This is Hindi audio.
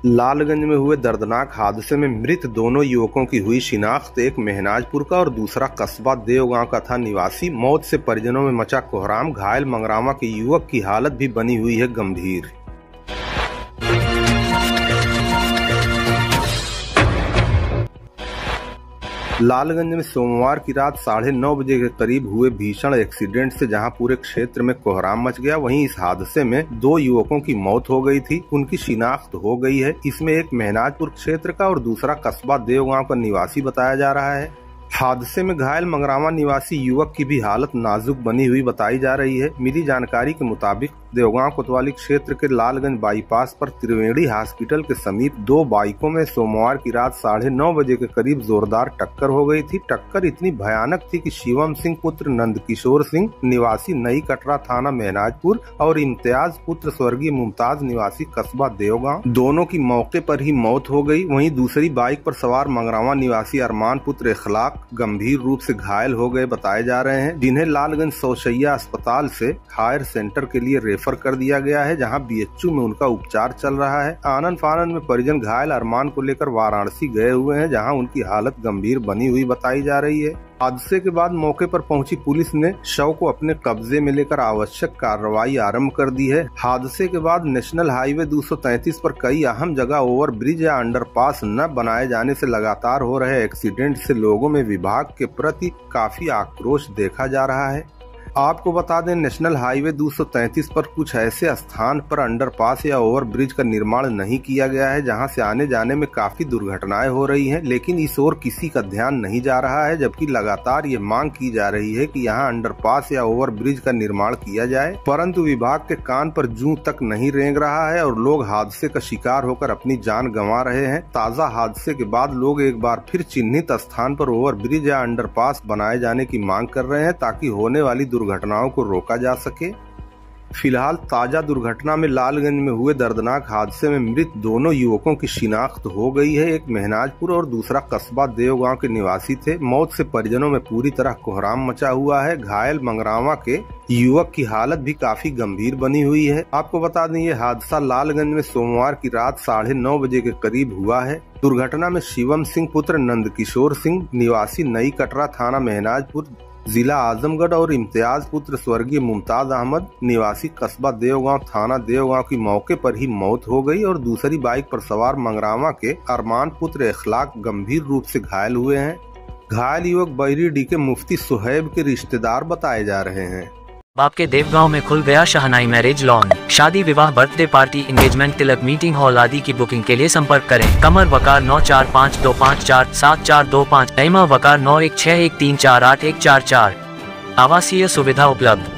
लालगंज में हुए दर्दनाक हादसे में मृत दोनों युवकों की हुई शिनाख्त। एक महनाजपुर का और दूसरा कस्बा देवगांव का था निवासी। मौत से परिजनों में मचा कोहराम। घायल मंगरावा के युवक की हालत भी बनी हुई है गंभीर। लालगंज में सोमवार की रात 9:30 बजे के करीब हुए भीषण एक्सीडेंट से जहां पूरे क्षेत्र में कोहराम मच गया, वहीं इस हादसे में 2 युवकों की मौत हो गई थी। उनकी शिनाख्त हो गई है। इसमें एक महनाजपुर क्षेत्र का और दूसरा कस्बा देवगांव का निवासी बताया जा रहा है। हादसे में घायल मंगरावा निवासी युवक की भी हालत नाजुक बनी हुई बताई जा रही है। मिली जानकारी के मुताबिक देवगांव कोतवाली क्षेत्र के लालगंज बाईपास पर त्रिवेणी हॉस्पिटल के समीप 2 बाइकों में सोमवार की रात 9:30 बजे के करीब जोरदार टक्कर हो गई थी। टक्कर इतनी भयानक थी कि शिवम सिंह पुत्र नंदकिशोर सिंह निवासी नई कटरा थाना महनाजपुर और इम्तियाज पुत्र स्वर्गीय मुमताज निवासी कस्बा देवगांव, दोनों की मौके पर ही मौत हो गई। वहीं दूसरी बाइक पर सवार मंगरावा निवासी अरमान पुत्र इखलाक गंभीर रूप से घायल हो गए बताए जा रहे हैं, जिन्हें लालगंज सौशैया अस्पताल से हायर सेंटर के लिए रेफर कर दिया गया है, जहां बीएचयू में उनका उपचार चल रहा है। आनन फानन में परिजन घायल अरमान को लेकर वाराणसी गए हुए हैं, जहां उनकी हालत गंभीर बनी हुई बताई जा रही है। हादसे के बाद मौके पर पहुंची पुलिस ने शव को अपने कब्जे में लेकर आवश्यक कार्रवाई आरंभ कर दी है। हादसे के बाद नेशनल हाईवे 233 पर कई अहम जगह ओवर ब्रिज या अंडरपास न बनाए जाने से लगातार हो रहे एक्सीडेंट से लोगों में विभाग के प्रति काफी आक्रोश देखा जा रहा है। आपको बता दें, नेशनल हाईवे 233 पर कुछ ऐसे स्थान पर अंडरपास या ओवर ब्रिज का निर्माण नहीं किया गया है जहां से आने जाने में काफी दुर्घटनाएं हो रही हैं, लेकिन इस ओर किसी का ध्यान नहीं जा रहा है। जबकि लगातार ये मांग की जा रही है कि यहां अंडरपास या ओवर ब्रिज का निर्माण किया जाए, परंतु विभाग के कान पर जूं तक नहीं रेंग रहा है और लोग हादसे का शिकार होकर अपनी जान गंवा रहे हैं। ताजा हादसे के बाद लोग एक बार फिर चिन्हित स्थान पर ओवर ब्रिज या अंडरपास बनाए जाने की मांग कर रहे हैं ताकि होने वाली दुर्घटनाओं को रोका जा सके। फिलहाल ताजा दुर्घटना में लालगंज में हुए दर्दनाक हादसे में मृत दोनों युवकों की शिनाख्त हो गई है। एक महनाजपुर और दूसरा कस्बा देवगांव के निवासी थे। मौत से परिजनों में पूरी तरह कोहराम मचा हुआ है। घायल मंगरावा के युवक की हालत भी काफी गंभीर बनी हुई है। आपको बता दें, ये हादसा लालगंज में सोमवार की रात 9:30 बजे के करीब हुआ है। दुर्घटना में शिवम सिंह पुत्र नंदकिशोर सिंह निवासी नई कटरा थाना महनाजपुर जिला आजमगढ़ और इम्तियाज पुत्र स्वर्गीय मुमताज अहमद निवासी कस्बा देवगांव थाना देवगांव की मौके पर ही मौत हो गई और दूसरी बाइक पर सवार मंगरावा के अरमान पुत्र इखलाक गंभीर रूप से घायल हुए हैं। घायल युवक बहरीडीह के मुफ्ती सुहैब के रिश्तेदार बताए जा रहे हैं। बाप के देवगांव में खुल गया शहनाई मैरिज लॉन। शादी, विवाह, बर्थडे पार्टी, एंगेजमेंट, तिलक, मीटिंग हॉल आदि की बुकिंग के लिए संपर्क करें। कमर वकार 9452547425, नईमा वकार 9161348144। आवासीय सुविधा उपलब्ध।